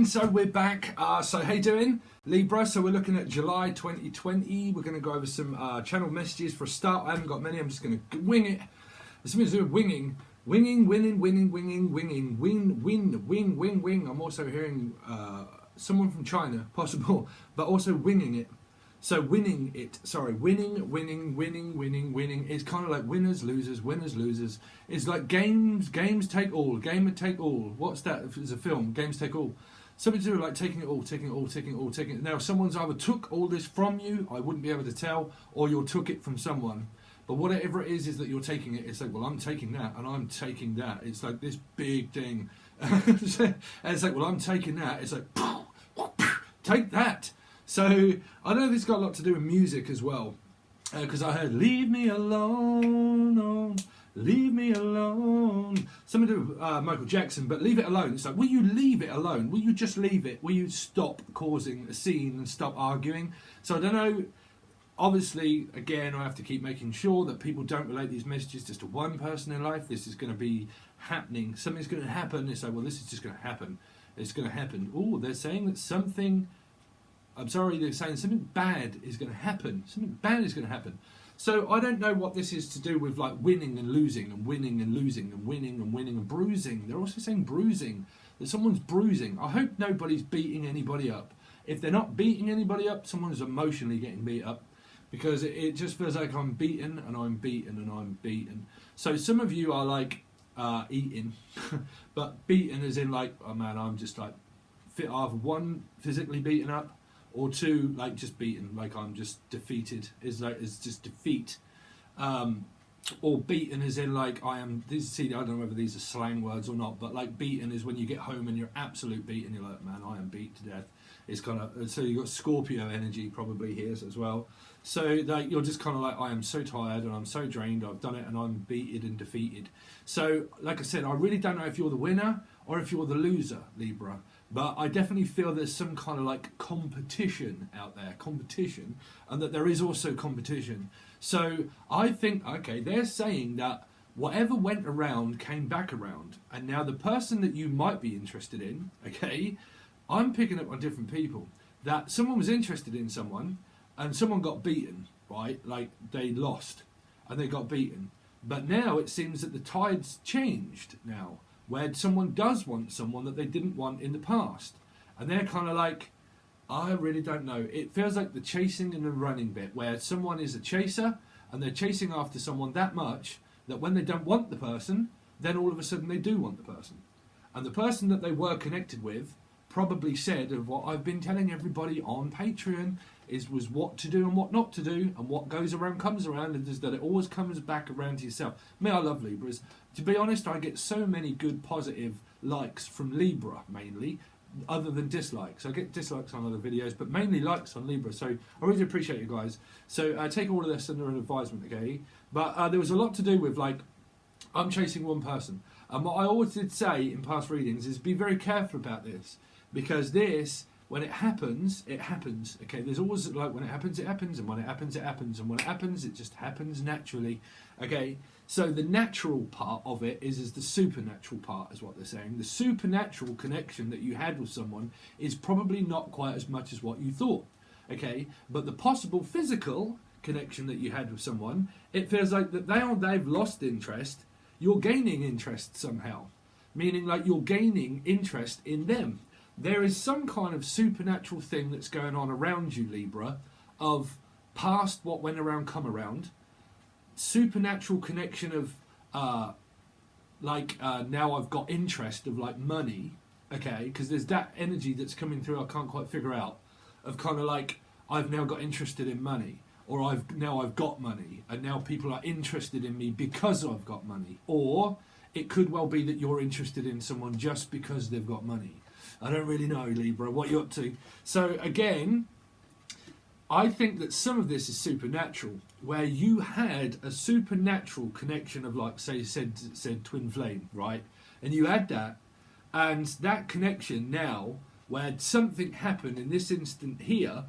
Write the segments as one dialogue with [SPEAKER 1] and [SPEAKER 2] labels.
[SPEAKER 1] So we're back. So how you doing, Libra? So we're looking at July 2020. We're going to go over some channel messages for a start. I haven't got many. I'm just going to wing it. There's something to do with winging. Winging, winning, winning, winging, winging, wing. I'm also hearing someone from China, possible, but also winging it. So winning it, sorry, winning. It's kind of like winners, losers. It's like games take all, game would take all. What's that? If it's a film, games take all. Something to do with like taking it all. Now, someone's either took all this from you, I wouldn't be able to tell, or you took it from someone. But whatever it is that you're taking it, it's like, well, I'm taking that, and I'm taking that. It's like this big thing. And it's like, well, I'm taking that. It's like, take that. So I know this got a lot to do with music as well, because I heard "Leave Me Alone, oh, leave me alone." Something to do with Michael Jackson, but leave it alone. It's like, will you leave it alone? Will you just leave it? Will you stop causing a scene and stop arguing? So I don't know. Obviously, again, I have to keep making sure that people don't relate these messages just to one person in life. This is going to be happening. Something's going to happen. It's like, well, this is just going to happen. It's going to happen. Oh, they're saying that something... I'm sorry, they're saying something bad is going to happen. Something bad is going to happen. So I don't know what this is to do with, like, winning and losing and winning and losing and winning and winning and bruising. They're also saying bruising, that someone's bruising. I hope nobody's beating anybody up. If they're not beating anybody up, someone's emotionally getting beat up, because it just feels like I'm beaten and I'm beaten and I'm beaten. So some of you are like eating, but beaten as in like, oh man, I'm just like either one, physically beaten up, or two, like just beaten, like I'm just defeated. It's just defeat. Or beaten as in like I am. See, I don't know whether these are slang words or not, but like beaten is when you get home and you're absolute beaten. You're like, man, I am beat to death. It's kind of, so you've got Scorpio energy probably here as well. So like you're just kind of like, I am so tired and I'm so drained. I've done it and I'm beaten and defeated. So like I said, I really don't know if you're the winner or if you're the loser, Libra. But I definitely feel there's some kind of like competition out there, and that there is also competition. So I think, okay, they're saying that whatever went around came back around. And now the person that you might be interested in, okay, I'm picking up on different people. That someone was interested in someone and someone got beaten, right? Like they lost and they got beaten. But now it seems that the tide's changed now, where someone does want someone that they didn't want in the past. And they're kind of like, I really don't know. It feels like the chasing and the running bit, where someone is a chaser and they're chasing after someone that much that when they don't want the person, then all of a sudden they do want the person. And the person that they were connected with probably said of what I've been telling everybody on Patreon was what to do and what not to do, and what goes around comes around, and is that it always comes back around to yourself. Me, I love Libras. To be honest, I get so many good positive likes from Libra mainly, other than dislikes. I get dislikes on other videos, but mainly likes on Libra. So I really appreciate you guys. So take all of this under an advisement, okay? But there was a lot to do with like, I'm chasing one person. And what I always did say in past readings is be very careful about this, because this, when it happens, okay? There's always like, when it happens, and when it happens, and when it happens, it just happens naturally, okay? So the natural part of it is the supernatural part, is what they're saying. The supernatural connection that you had with someone is probably not quite as much as what you thought, okay? But the possible physical connection that you had with someone, it feels like that they've lost interest, you're gaining interest somehow, meaning like you're gaining interest in them. There is some kind of supernatural thing that's going on around you, Libra, of past what went around come around, supernatural connection of now I've got interest of like money, okay, because there's that energy that's coming through I can't quite figure out, of kind of like I've now got interested in money. or I've got money, and now people are interested in me because I've got money. Or it could well be that you're interested in someone just because they've got money. I don't really know, Libra, what you're up to. So again, I think that some of this is supernatural, where you had a supernatural connection of, like, say, said twin flame, right? And you had that, and that connection now, where something happened in this instant here,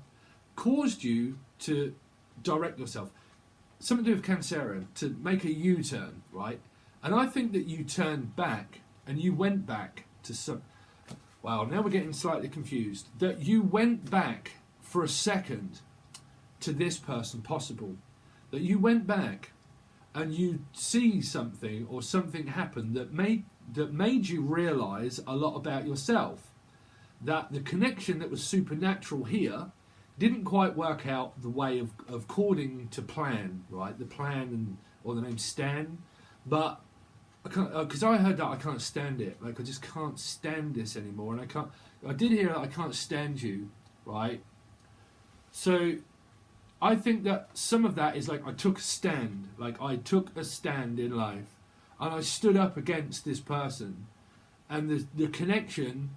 [SPEAKER 1] caused you to direct yourself. Something to do with Cancerian, to make a U-turn, right? And I think that you turned back, and you went back to some... Wow, now we're getting slightly confused. That you went back for a second to this person, possible. That you went back and you see something, or something happened that made you realise a lot about yourself. That the connection that was supernatural here didn't quite work out the way of according to plan, right? The plan, and or the name Stan. But because I heard that I can't stand it, like I just can't stand this anymore, and I did hear that I can't stand you, right? So I think that some of that is like I took a stand, like I took a stand in life, and I stood up against this person, and the connection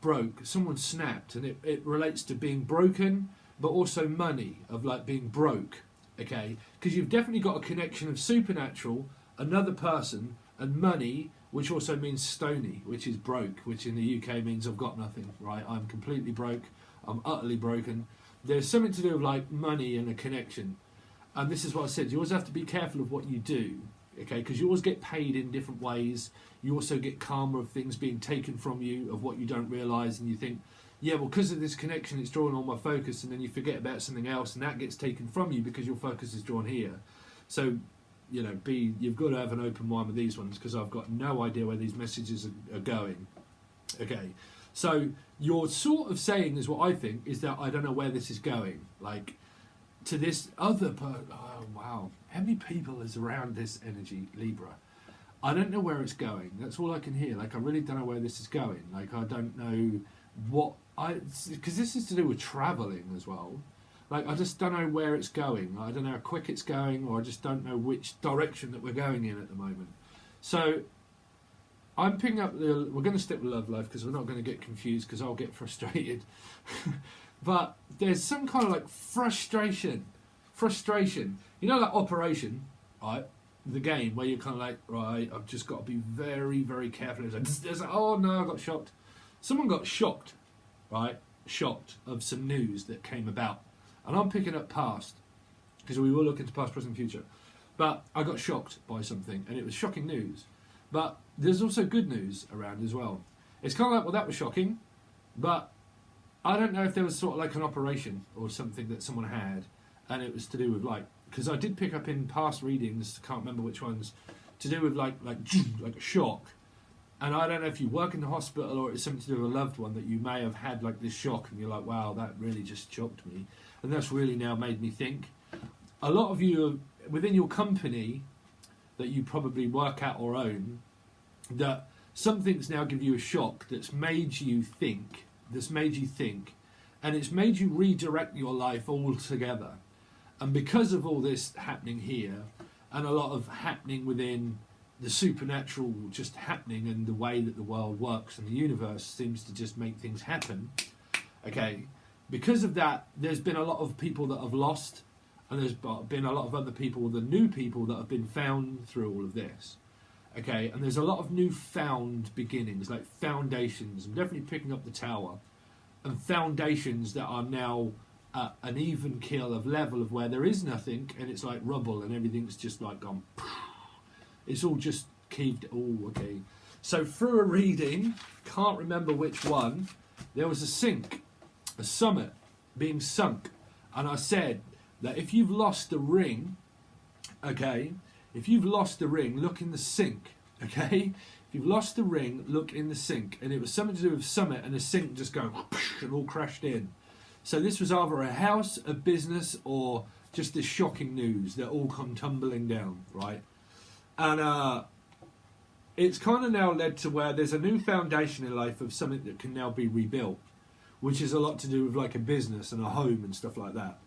[SPEAKER 1] broke. Someone snapped, and it relates to being broken, but also money, of like being broke, okay? Because you've definitely got a connection of supernatural, another person, and money, which also means stony, which is broke, which in the UK means I've got nothing, right? I'm completely broke. I'm utterly broken. There's something to do with like money and a connection. And this is what I said. You always have to be careful of what you do, okay? Because you always get paid in different ways. You also get karma of things being taken from you, of what you don't realise, and you think, yeah, well, because of this connection, it's drawing all my focus, and then you forget about something else, and that gets taken from you because your focus is drawn here. So, you know, you've got to have an open mind with these ones, because I've got no idea where these messages are going. Okay, so you're sort of saying, is what I think, is that I don't know where this is going. Like, to this other person, oh wow, how many people is around this energy, Libra? I don't know where it's going. That's all I can hear. Like, I really don't know where this is going. Like, I don't know what because this is to do with travelling as well. Like, I just don't know where it's going. I don't know how quick it's going, or I just don't know which direction that we're going in at the moment. So I'm picking up we're going to stick with love life, because we're not going to get confused, because I'll get frustrated. But there's some kind of like frustration. You know, like Operation, right? The game where you're kind of like, right, I've just got to be very, very careful. It's like, oh no, I got shocked. Someone got shocked, right? Shocked of some news that came about. And I'm picking up past, because we will look into past, present, future. But I got shocked by something, and it was shocking news. But there's also good news around as well. It's kind of like, well, that was shocking, but I don't know if there was sort of like an operation or something that someone had, and it was to do with like, because I did pick up in past readings, can't remember which ones, to do with like a shock. And I don't know if you work in the hospital, or it's something to do with a loved one, that you may have had like this shock, and you're like, wow, that really just shocked me. And that's really now made me think. A lot of you within your company that you probably work at or own, that something's now give you a shock that's made you think, and it's made you redirect your life altogether. And because of all this happening here, and a lot of happening within the supernatural just happening, and the way that the world works and the universe seems to just make things happen, okay, because of that, there's been a lot of people that have lost, and there's been a lot of other people, the new people that have been found through all of this, okay, and there's a lot of new found beginnings, like foundations. I'm definitely picking up the tower, and foundations that are now at an even keel of level of where there is nothing, and it's like rubble, and everything's just like gone. It's all just kept. Oh, okay. So through a reading, can't remember which one, there was a summit being sunk, and I said that if you've lost a ring, okay, if you've lost the ring, look in the sink, okay? If you've lost the ring, look in the sink. And it was something to do with summit, and the sink just going and all crashed in. So this was either a house, a business, or just this shocking news that all come tumbling down, right? And it's kind of now led to where there's a new foundation in life of something that can now be rebuilt, which is a lot to do with like a business and a home and stuff like that.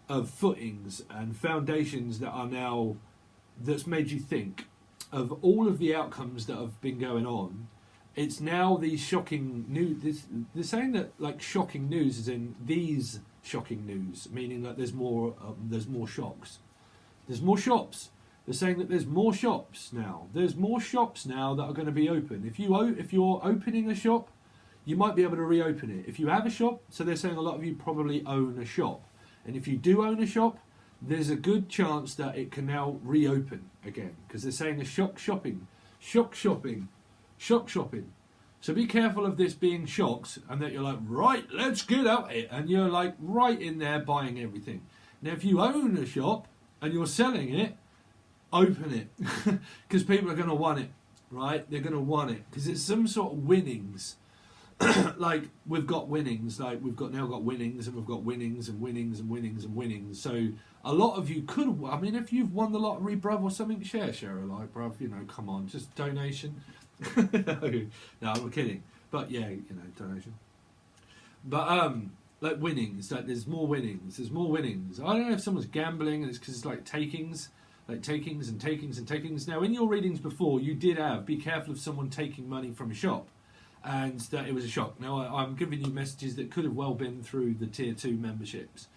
[SPEAKER 1] of footings and foundations that are now, that's made you think of all of the outcomes that have been going on. It's now these shocking news. They're saying that like shocking news is in these shocking news, meaning that there's more shocks. There's more shops. They're saying that there's more shops now. There's more shops now that are going to be open. If you're opening a shop, you might be able to reopen it. If you have a shop, so they're saying a lot of you probably own a shop, and if you do own a shop, there's a good chance that it can now reopen again, because they're saying a shock shopping. So be careful of this being shocks, and that you're like, right, let's get at it, and you're like right in there buying everything. Now, if you own a shop and you're selling it, open it, because people are going to want it, right? They're going to want it because it's some sort of winnings. Like we've got winnings, like we've got winnings, and we've got winnings and winnings and winnings and winnings. So a lot of you could, I mean, if you've won the lottery, bruv, or something, share alike, bruv. You know, come on, just donation. No, I'm kidding. But yeah, you know, donation. But like winnings, like there's more winnings. I don't know if someone's gambling and it's because it's like takings and takings. Now, in your readings before, you did have, be careful of someone taking money from a shop, and that it was a shock. Now, I'm giving you messages that could have well been through the tier 2 memberships.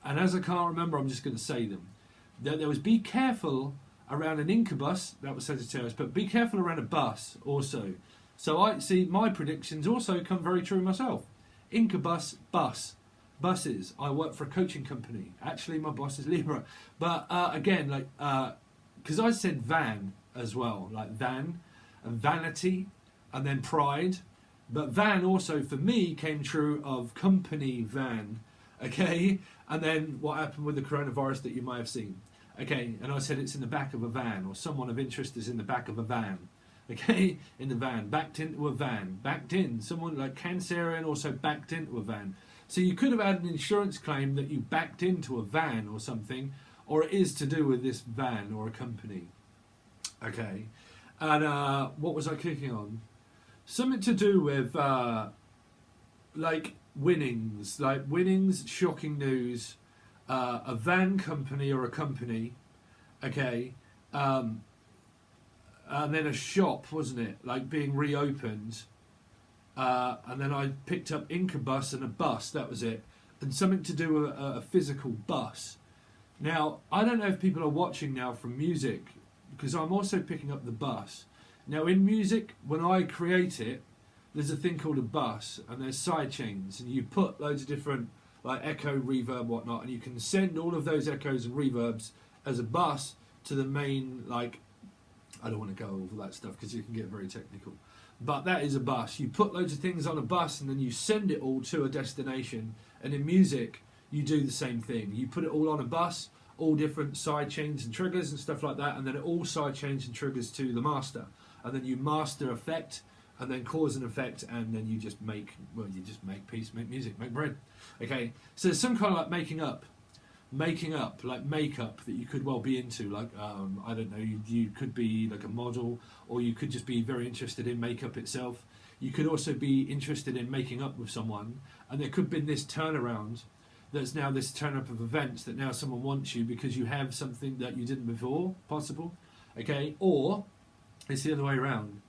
[SPEAKER 1] And as I can't remember, I'm just going to say them. There was be careful around an incubus, that was Sagittarius, but be careful around a bus also. So I see my predictions also come very true myself. Incubus, buses. I work for a coaching company. Actually, my boss is Libra. But again, like, because I said van as well, like van and vanity and then pride. But van also for me came true of company van. Okay. And then what happened with the coronavirus that you might have seen. Okay. And I said it's in the back of a van, or someone of interest is in the back of a van. Okay, in the van, backed into a van, backed in. Someone like Cancerian also backed into a van. So you could have had an insurance claim that you backed into a van or something, or it is to do with this van or a company. Okay, and what was I clicking on? Something to do with like winnings, shocking news, a van company or a company. Okay. And then a shop, wasn't it? Like being reopened. And then I picked up incubus and a bus, that was it. And something to do with a physical bus. Now, I don't know if people are watching now from music, because I'm also picking up the bus. Now, in music, when I create it, there's a thing called a bus, and there's side chains, and you put loads of different, like echo, reverb, whatnot, and you can send all of those echoes and reverbs as a bus to the main, like, I don't want to go over that stuff because you can get very technical. But that is a bus. You put loads of things on a bus and then you send it all to a destination. And in music, you do the same thing. You put it all on a bus, all different side chains and triggers and stuff like that. And then it all side chains and triggers to the master. And then you master effect and then cause and effect. And then you just make peace, make music, make bread. Okay, so there's some kind of like making up, like makeup that you could well be into, like I don't know, you could be like a model, or you could just be very interested in makeup itself. You could also be interested in making up with someone, and there could have been this turnaround that's now this turn up of events that now someone wants you because you have something that you didn't before, possible. Okay, or it's the other way around.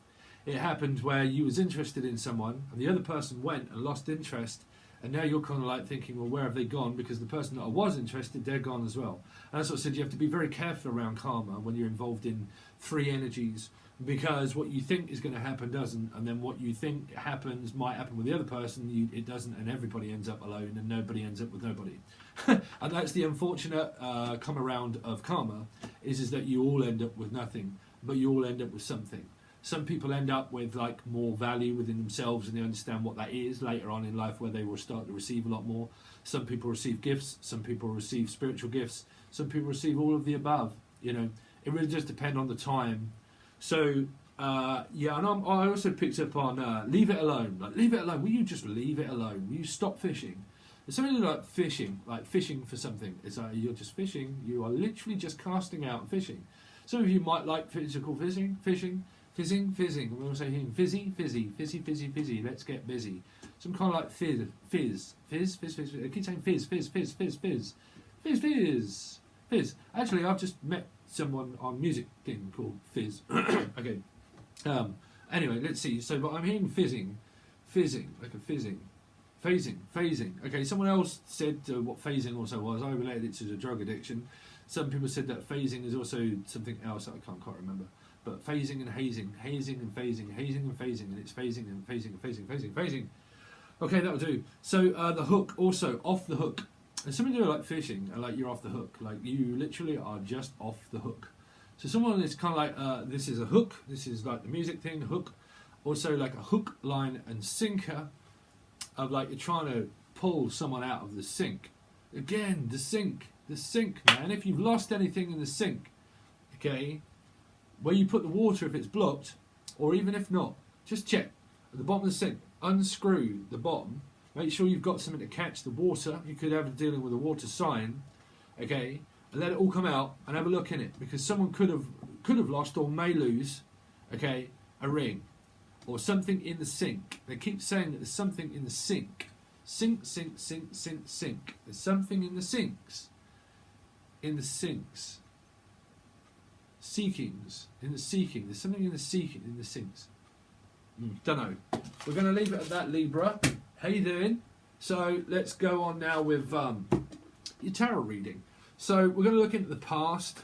[SPEAKER 1] It happened where you was interested in someone and the other person went and lost interest. And now you're kind of like thinking, well, where have they gone? Because the person that I was interested, they're gone as well. And that's what I said, you have to be very careful around karma when you're involved in 3 energies, because what you think is going to happen doesn't, and then what you think happens might happen with the other person, it doesn't, and everybody ends up alone, and nobody ends up with nobody. And that's the unfortunate come around of karma, is that you all end up with nothing, but you all end up with something. Some people end up with like more value within themselves and they understand what that is later on in life, where they will start to receive a lot more. Some people receive gifts, some people receive spiritual gifts, some people receive all of the above. You know, it really does depend on the time. So yeah, and I also picked up on leave it alone. Like, leave it alone. Will you just leave it alone? Will you stop fishing? It's something like fishing for something. It's like you're just fishing. You are literally just casting out and fishing. Some of you might like physical fishing. Fizzing. We all say here, fizzy. Let's get busy. Some kind of like fizz. I keep saying fizz. Fizz. Actually, I've just met someone on music thing called Fizz. Okay. Anyway, let's see. So, but I'm hearing fizzing, like a fizzing, phasing. Okay, someone else said what phasing also was. I related it to the drug addiction. Some people said that phasing is also something else that I can't quite remember. But phasing and hazing and phasing, and it's phasing and phasing. Okay, that'll do. So the hook also off the hook. And some people do like fishing, and like you're off the hook, like you literally are just off the hook. So someone is kind of like this is a hook. This is like the music thing, hook. Also like a hook, line, and sinker of like you're trying to pull someone out of the sink. Again, the sink, man. If you've lost anything in the sink, okay, where you put the water if it's blocked, or even if not, just check at the bottom of the sink. Unscrew the bottom. Make sure you've got something to catch the water. You could have dealing with a water sign, okay, and let it all come out and have a look in it, because someone could have lost or may lose, okay, a ring or something in the sink. They keep saying that there's something in the sink. Sink. There's something in the sinks. In the sinks. Seekings. In the seeking. There's something in the seeking, in the sinks. Don't know. We're going to leave it at that, Libra. How you doing? So let's go on now with your tarot reading. So we're going to look into the past.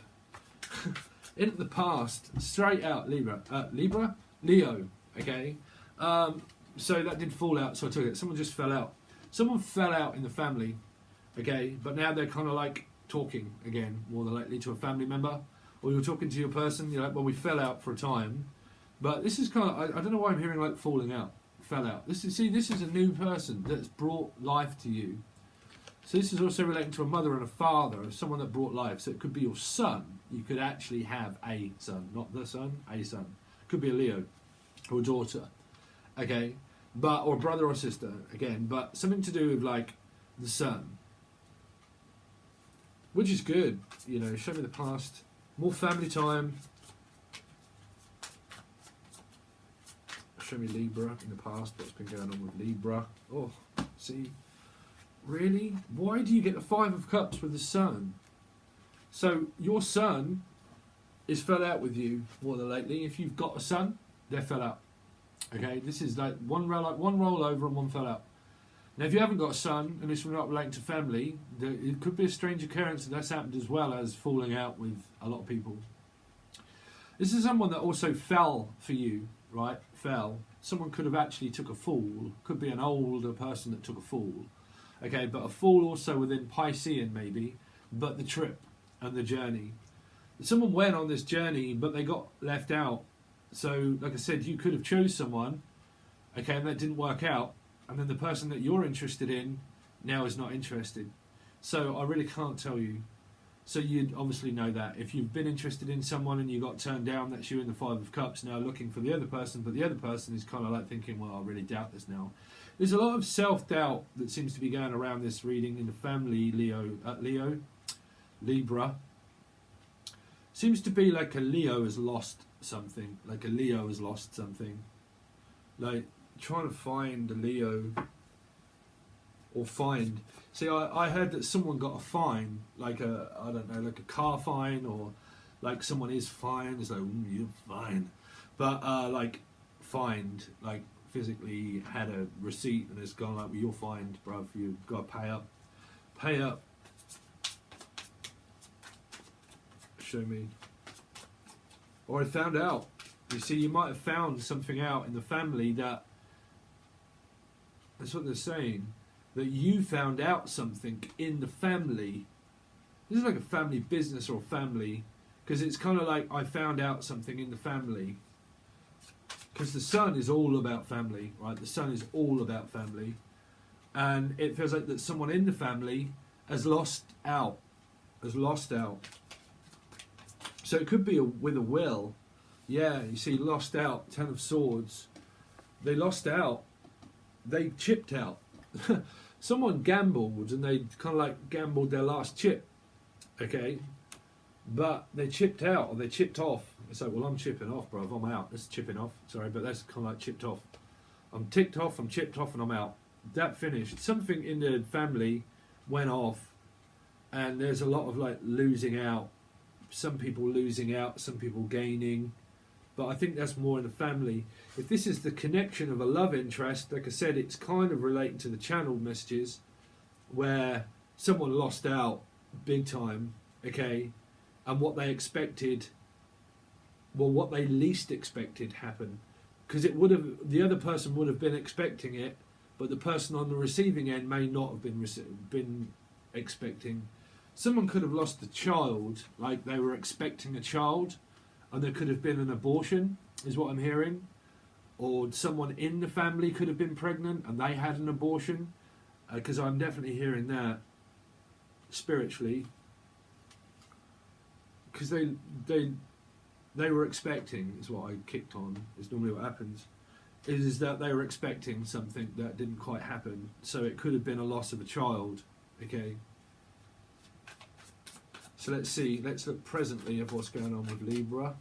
[SPEAKER 1] Into the past, straight out, Libra. Leo. Okay. So that did fall out, so I took it. Someone just fell out. Someone fell out in the family. Okay, but now they're kind of like talking again, more than likely to a family member, or you're talking to your person. You're like, well, we fell out for a time, but this is kind of I don't know why I'm hearing like falling out. Fell out. This is a new person that's brought life to you. So this is also relating to a mother and a father of someone that brought life. So it could be your son. You could actually have a son, not the son, a son. Could be a Leo or a daughter, okay, but or a brother or sister again, but something to do with like the son, which is good. You know, show me the past, more family time. Show me Libra in the past, what's been going on with Libra. Oh, see, really? Why do you get the Five of Cups with the Sun? So your son is fell out with you more than lately. If you've got a son, they fell out. Okay, this is like one roll over and one fell out. Now, if you haven't got a son and it's not relating to family, it could be a strange occurrence that's happened as well as falling out with a lot of people. This is someone that also fell for you. Right, fell. Someone could have actually took a fall. Could be an older person that took a fall. Okay, but a fall also within Piscean maybe. But the trip and the journey. Someone went on this journey, but they got left out. So, like I said, you could have chose someone. Okay, and that didn't work out. And then the person that you're interested in now is not interested. So I really can't tell you. So you'd obviously know that. If you've been interested in someone and you got turned down, that's you in the Five of Cups now looking for the other person, but the other person is kind of like thinking, well, I really doubt this now. There's a lot of self-doubt that seems to be going around this reading in the family, Libra. Seems to be like a Leo has lost something, like trying to find a Leo or find. See, I heard that someone got a fine, like like a car fine, or like someone is fine. It's like, you're fine. But like fined, like physically had a receipt and it's gone like, well, you're fined, bruv. You've got to pay up. Pay up. Show me. Or I found out. You see, you might have found something out in the family that's what they're saying. That you found out something in the family. This is like a family business or family, because it's kind of like I found out something in the family. Because the sun is all about family, right? The sun is all about family. And it feels like that someone in the family has lost out. So it could be with a will. Yeah, you see, lost out, Ten of Swords. They lost out. They chipped out. Someone gambled and they kind of like gambled their last chip. Okay? But they chipped out or they chipped off. It's like, well, I'm chipping off, bro. I'm out. That's chipping off. Sorry, but that's kind of like chipped off. I'm ticked off, I'm chipped off, and I'm out. That finished. Something in the family went off and there's a lot of like losing out. Some people losing out, some people gaining, but I think that's more in the family. If this is the connection of a love interest, like I said, it's kind of relating to the channel messages where someone lost out big time, okay, and what they expected, well, what they least expected happened, because it would have, the other person would have been expecting it, but the person on the receiving end may not have been expecting. Someone could have lost a child, like they were expecting a child, and there could have been an abortion, is what I'm hearing. Or someone in the family could have been pregnant and they had an abortion, because I'm definitely hearing that spiritually. Because they were expecting, is what I kicked on, is normally what happens, is that they were expecting something that didn't quite happen. So it could have been a loss of a child, okay? So let's see, let's look presently at what's going on with Libra.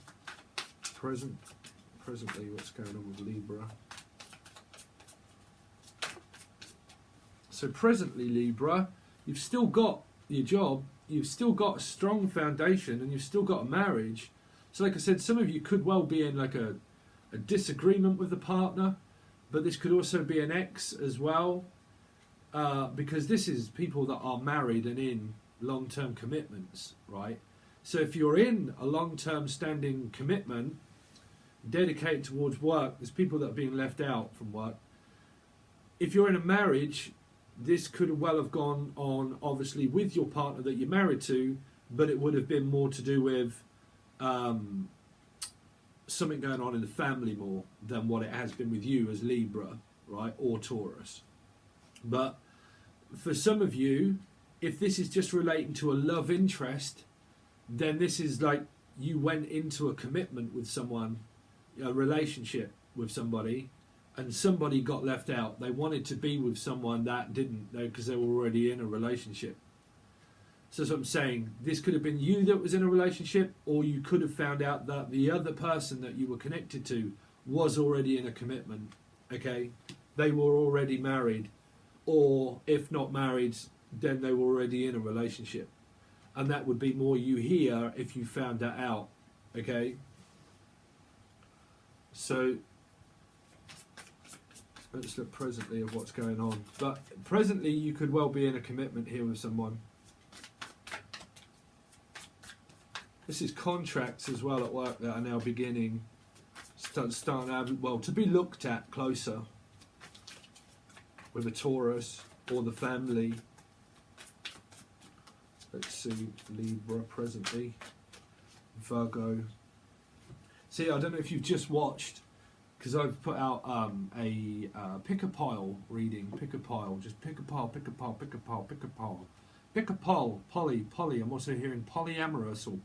[SPEAKER 1] Presently what's going on with Libra. So presently, Libra, you've still got your job, you've still got a strong foundation, and you've still got a marriage. So like I said, some of you could well be in like a disagreement with the partner, but this could also be an ex as well, because this is people that are married and in long-term commitments, right? So if you're in a long-term standing commitment dedicated towards work, there's people that are being left out from work. If you're in a marriage, this could well have gone on obviously with your partner that you're married to, but it would have been more to do with something going on in the family more than what it has been with you as Libra, right, or Taurus. But for some of you, if this is just relating to a love interest, then this is like you went into a commitment with someone, a relationship with somebody, and somebody got left out. They wanted to be with someone that didn't, because they were already in a relationship. So that's what I'm saying. This could have been you that was in a relationship, or you could have found out that the other person that you were connected to was already in a commitment, okay? They were already married, or if not married, then they were already in a relationship. And that would be more you here if you found that out, okay? So let's look presently of what's going on. But presently you could well be in a commitment here with someone. This is contracts as well at work that are now beginning, starting out, well, to be looked at closer with a Taurus or the family. Let's see, Libra presently, Virgo. See, I don't know if you've just watched, because I've put out a pick a pile reading. Pick a pile, just pick a pile, pick a pile, pick a pile, pick a pile. Pick a pile, poly. I'm also hearing polyamorous or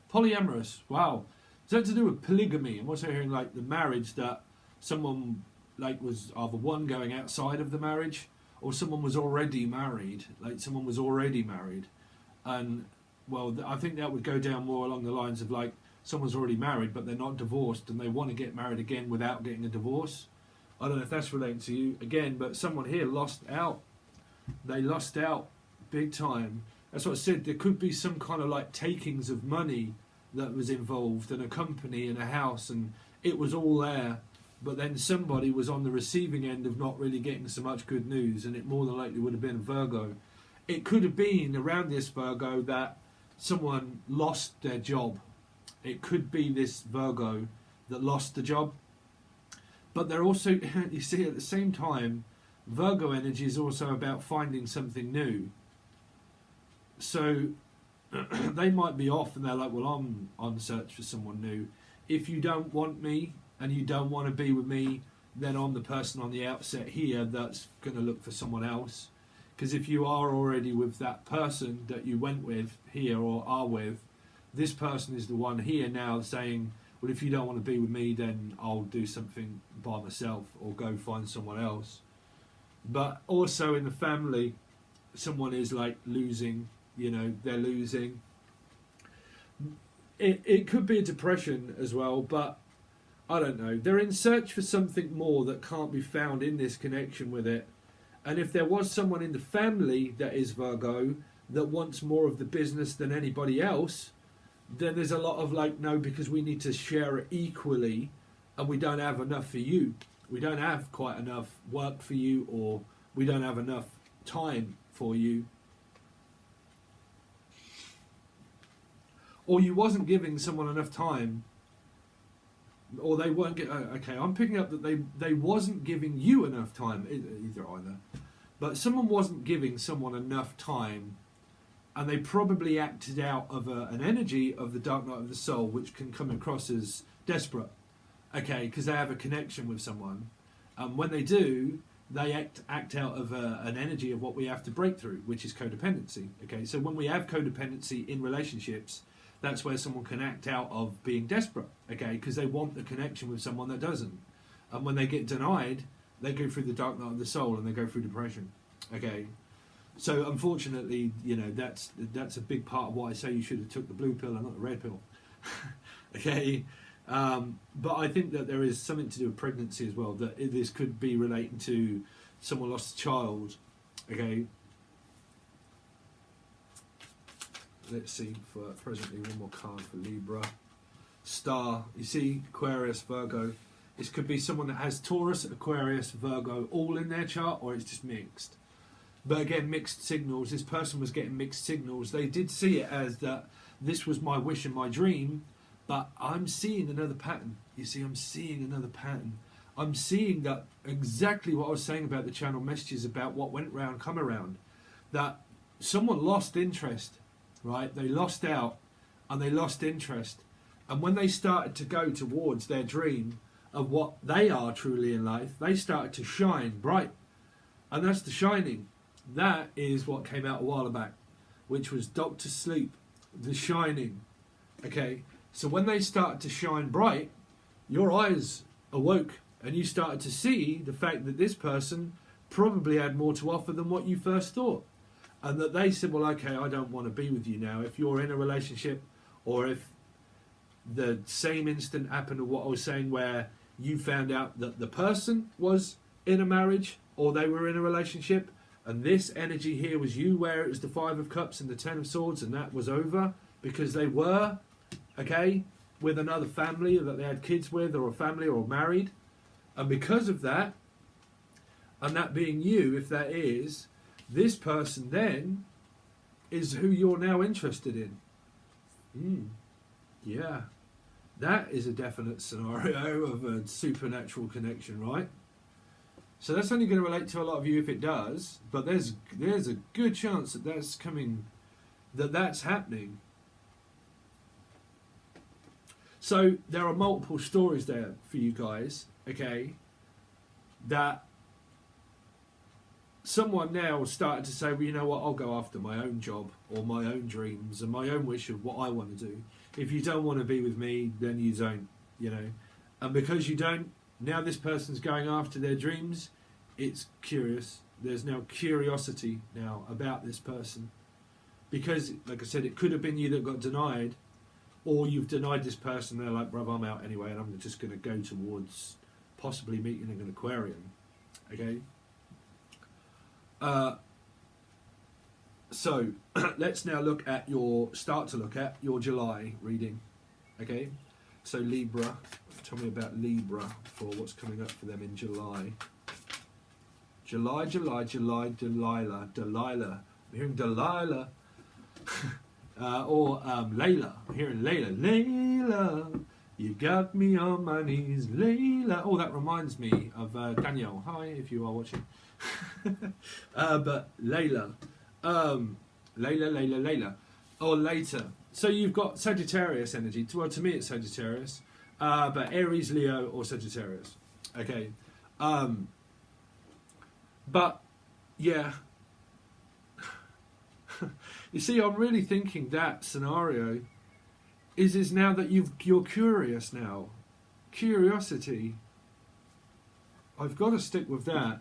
[SPEAKER 1] polyamorous. Wow. Is that to do with polygamy? I'm also hearing like the marriage that someone like was either one going outside of the marriage, or someone was already married. Like someone was already married. And well, I think that would go down more along the lines of like someone's already married but they're not divorced and they want to get married again without getting a divorce. I don't know if that's relating to you again, but someone here lost out. They lost out big time. That's what I said. There could be some kind of like takings of money that was involved, and a company and a house, and it was all there, but then somebody was on the receiving end of not really getting so much good news, and it more than likely would have been Virgo. It could have been around this Virgo that someone lost their job. It could be this Virgo that lost the job. But they're also, you see, at the same time, Virgo energy is also about finding something new. So they might be off and they're like, well, I'm on search for someone new. If you don't want me and you don't want to be with me, then I'm the person on the outset here that's going to look for someone else. Because if you are already with that person that you went with here or are with, this person is the one here now saying, well, if you don't want to be with me, then I'll do something by myself or go find someone else. But also in the family, someone is like losing, you know, they're losing. It could be a depression as well, but I don't know. They're in search for something more that can't be found in this connection with it. And if there was someone in the family that is Virgo, that wants more of the business than anybody else, then there's a lot of like, no, because we need to share it equally and we don't have enough for you. We don't have quite enough work for you, or we don't have enough time for you. Or you wasn't giving someone enough time, or they weren't okay, I'm picking up that they wasn't giving you enough time, either. But someone wasn't giving someone enough time, and they probably acted out of an energy of the dark night of the soul, which can come across as desperate, okay, because they have a connection with someone. When they do, they act out of an energy of what we have to break through, which is codependency. Okay, so when we have codependency in relationships, that's where someone can act out of being desperate, okay, because they want the connection with someone that doesn't. And when they get denied, they go through the dark night of the soul and they go through depression, okay. So unfortunately, you know, that's a big part of why I say you should have took the blue pill and not the red pill, okay. But I think that there is something to do with pregnancy as well, that this could be relating to someone lost a child, okay. Let's see for presently one more card for Libra. Star, you see, Aquarius, Virgo. This could be someone that has Taurus, Aquarius, Virgo all in their chart, or it's just mixed. But again, mixed signals. This person was getting mixed signals. They did see it as that this was my wish and my dream, but I'm seeing another pattern. You see, I'm seeing another pattern. I'm seeing that exactly what I was saying about the channel messages about what went round, come around. That someone lost interest. Right, they lost out and they lost interest, and when they started to go towards their dream of what they are truly in life, they started to shine bright, and that's the shining. That is what came out a while back, which was Dr. Sleep, the shining. Okay, so when they started to shine bright, your eyes awoke and you started to see the fact that this person probably had more to offer than what you first thought. And that they said, well, okay, I don't want to be with you now. If you're in a relationship, or if the same instant happened to what I was saying, where you found out that the person was in a marriage or they were in a relationship, and this energy here was you, where it was the Five of Cups and the Ten of Swords, and that was over because they were, okay, with another family that they had kids with, or a family, or married. And because of that, and that being you, if that is, this person then is who you're now interested in. Yeah, that is a definite scenario of a supernatural connection, right? So that's only going to relate to a lot of you if it does, but there's a good chance that that's coming, that's happening. So there are multiple stories there for you guys, okay, that someone now started to say, well, you know what, I'll go after my own job or my own dreams and my own wish of what I want to do. If you don't want to be with me, then you don't, you know. And because you don't, now this person's going after their dreams. It's curious. There's now curiosity now about this person. Because, like I said, it could have been you that got denied, or you've denied this person. They're like, bruv, I'm out anyway, and I'm just going to go towards possibly meeting an aquarium. Okay? So let's now start to look at your July reading. Okay, so Libra, tell me about Libra for what's coming up for them in July. Delilah. I'm hearing Delilah. Or Layla. I'm hearing Layla. Layla, you got me on my knees, Layla. Oh, that reminds me of Danielle. Hi, if you are watching. But Layla. Layla. Or later. So you've got Sagittarius energy. Well, to me it's Sagittarius. But Aries, Leo, or Sagittarius. Okay. But, yeah. You see, I'm really thinking that scenario is now that you're curious now. Curiosity. I've got to stick with that.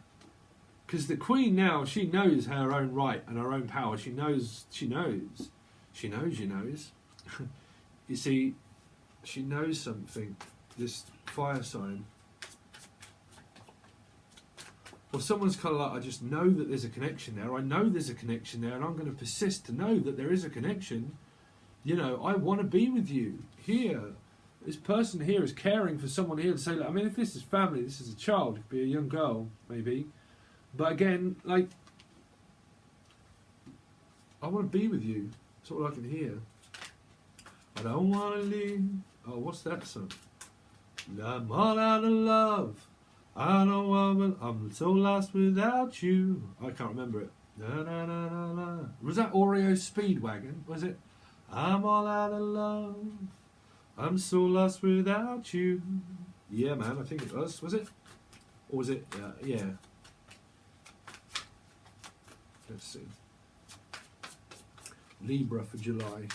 [SPEAKER 1] Because the Queen now, she knows her own right and her own power. She knows. You see, she knows something. This fire sign. Or someone's kind of like, I just know that there's a connection there. I know there's a connection there, and I'm going to persist to know that there is a connection. You know, I want to be with you here. This person here is caring for someone here to say, like, I mean, if this is family, this is a child, it could be a young girl, maybe. But again, like, I want to be with you. That's all I can hear. I don't want to leave. Oh, what's that song? I'm all out of love. I don't want. I'm so lost without you. I can't remember it. Na, na, na, na, na. Was that Oreo Speedwagon? Was it? I'm all out of love. I'm so lost without you. Yeah, man. I think it was. Was it? Or was it? Yeah. Let's see. Libra for July.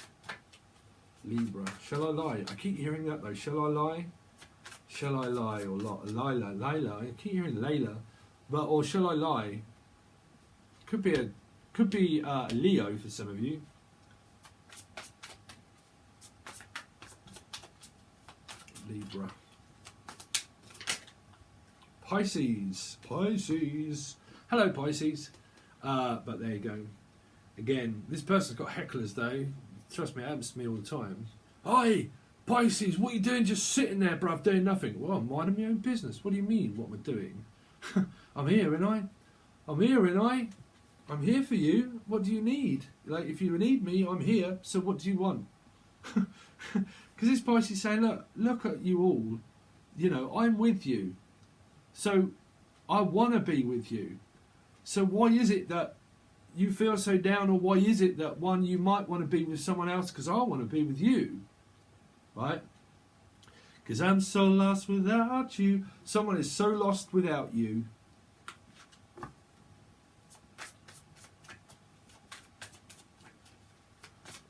[SPEAKER 1] Libra. Shall I lie? I keep hearing that though. Shall I lie? Shall I lie or Lila? I keep hearing Layla, or shall I lie? Could be Leo for some of you. Libra. Pisces. Hello, Pisces. But there you go. Again, this person's got hecklers though. Trust me, it happens to me all the time. Hi, Pisces, what are you doing just sitting there, bruv, doing nothing? Well, I'm minding my own business. What do you mean, what we're doing? I'm here, ain't I? I'm here for you. What do you need? Like, if you need me, I'm here. So what do you want? Because this Pisces saying, look at you all. You know, I'm with you. So I want to be with you. So why is it that you feel so down, or why is it that one, you might want to be with someone else because I want to be with you, right? Because I'm so lost without you. Someone is so lost without you.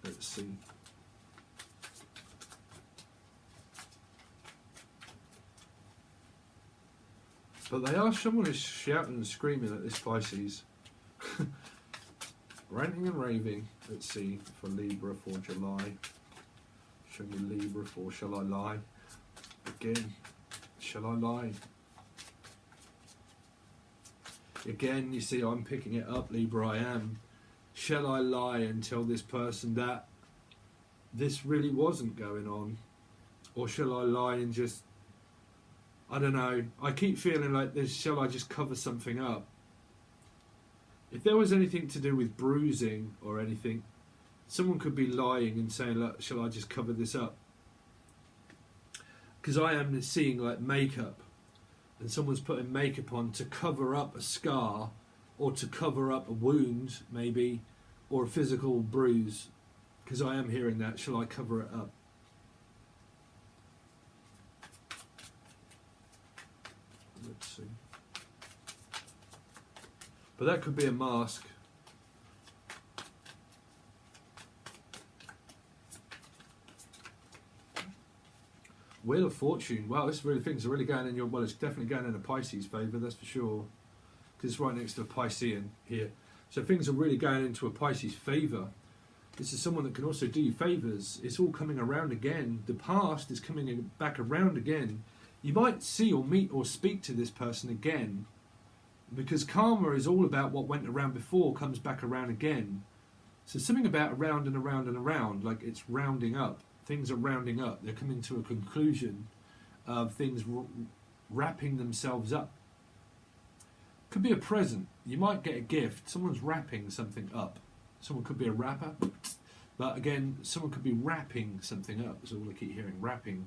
[SPEAKER 1] Let's see. But someone is shouting and screaming at this Pisces. Ranting and raving. Let's see for Libra for July. Show me Libra for Shall I Lie? Again, shall I lie? Again, you see, I'm picking it up, Libra, I am. Shall I lie and tell this person that this really wasn't going on? Or shall I lie and just, I don't know, I keep feeling like this, shall I just cover something up? If there was anything to do with bruising or anything, someone could be lying and saying, look, shall I just cover this up? Because I am seeing like makeup, and someone's putting makeup on to cover up a scar, or to cover up a wound maybe, or a physical bruise. Because I am hearing that, shall I cover it up? Let's see. But that could be a mask. Wheel of Fortune. Wow, this really, things are really going in your, well, it's definitely going in a Pisces favour, that's for sure. Because it's right next to a Piscean here. So things are really going into a Pisces favour. This is someone that can also do you favours. It's all coming around again. The past is coming back around again. You might see or meet or speak to this person again. Because karma is all about what went around before comes back around again. So something about around and around and around, like it's rounding up. Things are rounding up. They're coming to a conclusion of things wrapping themselves up. Could be a present. You might get a gift. Someone's wrapping something up. Someone could be a rapper. But again, someone could be wrapping something up. That's all I keep hearing. Wrapping.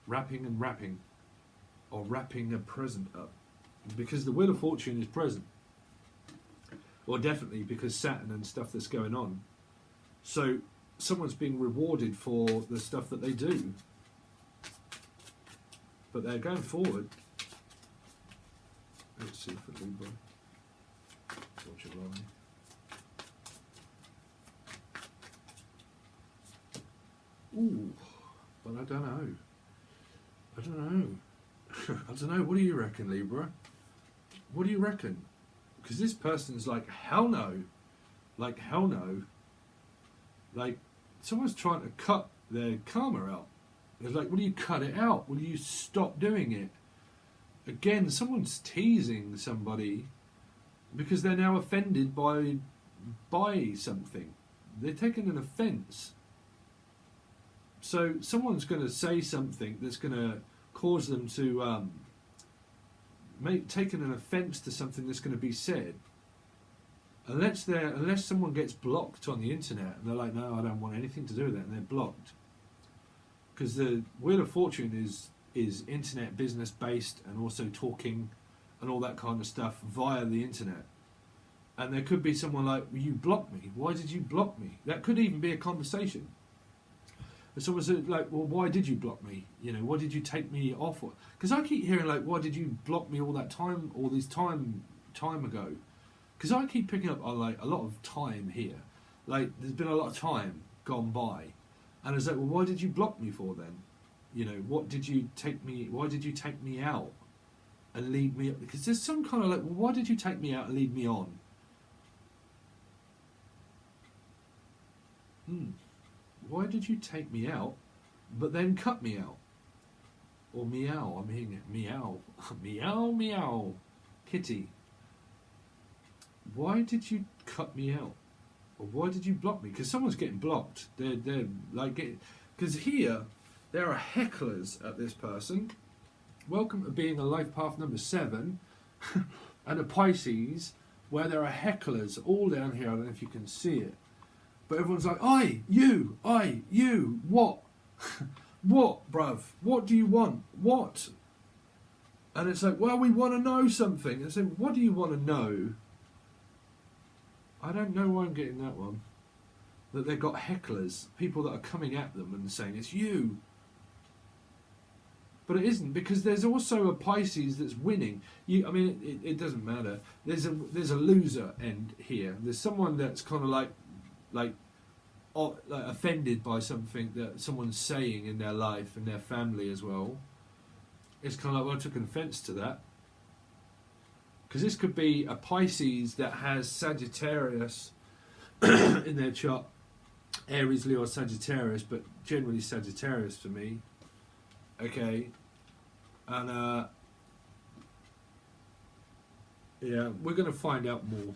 [SPEAKER 1] Wrapping and wrapping. Or wrapping a present up. Because the Wheel of Fortune is present. Or definitely because Saturn and stuff that's going on. So someone's being rewarded for the stuff that they do. But they're going forward. Let's see for Libra. For July. Ooh, but I don't know. I don't know. What do you reckon, Libra? What do you reckon? Because this person's like, hell no. Like, hell no. Like, someone's trying to cut their karma out. It's like, will you cut it out? Will you stop doing it? again, someone's teasing somebody because they're now offended by something. They're taking an offence. So someone's going to say something that's going to cause them to taking an offence to something that's going to be said. Unless someone gets blocked on the internet and they're like, no, I don't want anything to do with that, and they're blocked. Because the Wheel of Fortune is internet business based, and also talking and all that kind of stuff via the internet. And there could be someone like, well, you blocked me. Why did you block me? That could even be a conversation. And someone's like, well, why did you block me? You know, why did you take me off? Because I keep hearing like, why did you block me all that time, all this time ago? Because I keep picking up on like a lot of time here. Like, there's been a lot of time gone by. And I was like, well, why did you block me for then? You know, why did you take me out and lead me? Because there's some kind of like, well, why did you take me out and lead me on? Why did you take me out, but then cut me out? Or meow, I'm hearing it, meow. Meow, meow. Kitty. Why did you cut me out? Or why did you block me? Because someone's getting blocked. They're like getting... Because here, there are hecklers at this person. Welcome to being a life path number 7. And a Pisces, where there are hecklers all down here. I don't know if you can see it. But everyone's like, I, you, what? What, bruv? What do you want? What? And it's like, well, we want to know something. And I say, what do you want to know? I don't know why I'm getting that one. That they've got hecklers, people that are coming at them and saying, it's you. But it isn't, because there's also a Pisces that's winning. It doesn't matter. There's a loser end here. There's someone that's kind of like offended by something that someone's saying in their life and their family as well. It's kind of like, well, I took an offence to that. Because this could be a Pisces that has Sagittarius in their chart. Aries, Leo, Sagittarius, but generally Sagittarius for me. Okay. And yeah, we're going to find out more.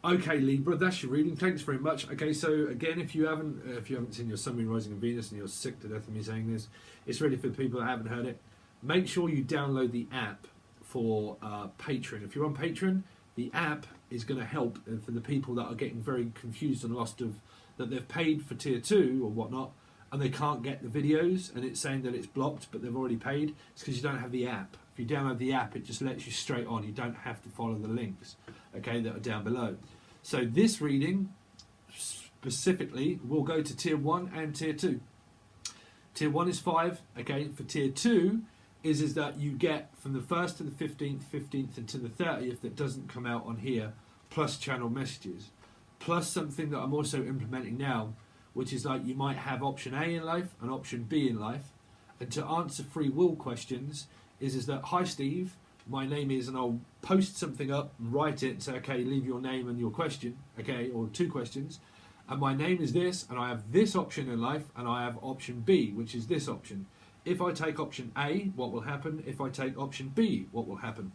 [SPEAKER 1] Okay, Libra, that's your reading. Thanks very much. Okay, so again, if you haven't seen your Sun, Moon, Rising, and Venus, and you're sick to death of me saying this, it's really for the people that haven't heard it. Make sure you download the app for Patron. If you're on Patron, the app is going to help for the people that are getting very confused and lost of that they've paid for tier 2 or whatnot, and they can't get the videos, and it's saying that it's blocked, but they've already paid. It's because you don't have the app. If you download the app, it just lets you straight on. You don't have to follow the links, okay, that are down below. So this reading specifically will go to tier 1 and tier 2. Tier 1 is 5, okay. For tier 2 is that you get from the 1st to the 15th and to the 30th that doesn't come out on here, plus channel messages, plus something that I'm also implementing now, which is like you might have option A in life and option B in life. And to answer free will questions is that, hi Steve, my name is, and I'll post something up and write it and say, okay, leave your name and your question, okay, or 2 questions. And my name is this, and I have this option in life, and I have option B, which is this option. If I take option A, what will happen? If I take option B, what will happen?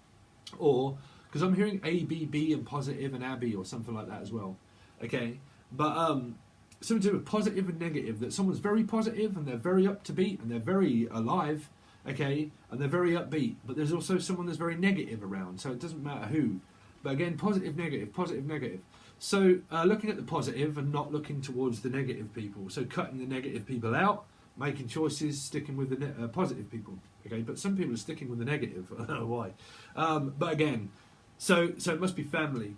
[SPEAKER 1] Or, because I'm hearing A, B, B, and positive and Abby, or something like that as well. Okay, but something to do with positive and negative, that someone's very positive and they're very up to beat and they're very alive, okay, and they're very upbeat, but there's also someone that's very negative around, so it doesn't matter who. But again, positive, negative, positive, negative. So looking at the positive and not looking towards the negative people. So cutting the negative people out, making choices, sticking with the positive people. Okay, but some people are sticking with the negative. I don't know why. But again, so it must be family.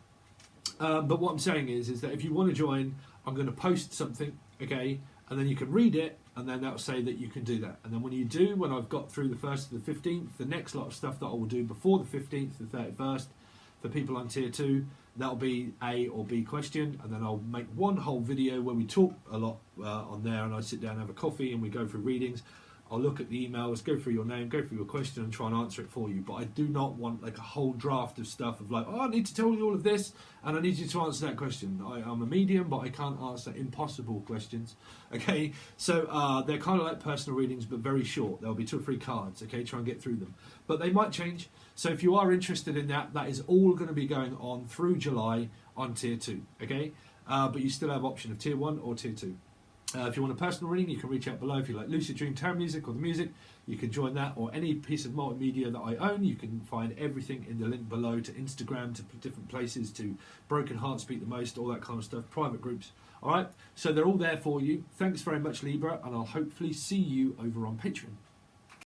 [SPEAKER 1] But what I'm saying is that if you want to join, I'm going to post something, okay, and then you can read it, and then that'll say that you can do that. And then when you do, when I've got through the 1st to the 15th, the next lot of stuff that I will do before the 15th, the 31st, for people on tier 2, that'll be A or B question, and then I'll make one whole video where we talk a lot on there, and I sit down and have a coffee and we go through readings. I'll look at the emails, go through your name, go through your question, and try and answer it for you. But I do not want like a whole draft of stuff of like, oh, I need to tell you all of this, and I need you to answer that question. I'm a medium, but I can't answer impossible questions. Okay, so they're kind of like personal readings, but very short. There'll be 2 or 3 cards. Okay, try and get through them, but they might change. So if you are interested in that, that is all going to be going on through July on tier 2. Okay, but you still have option of tier 1 or tier 2. If you want a personal reading, you can reach out below. If you like Lucid Dream Tarot music or the music, you can join that, or any piece of multimedia that I own. You can find everything in the link below, to Instagram, to different places, to Broken Heart Speak the Most, all that kind of stuff, private groups. All right, so they're all there for you. Thanks very much, Libra, and I'll hopefully see you over on Patreon.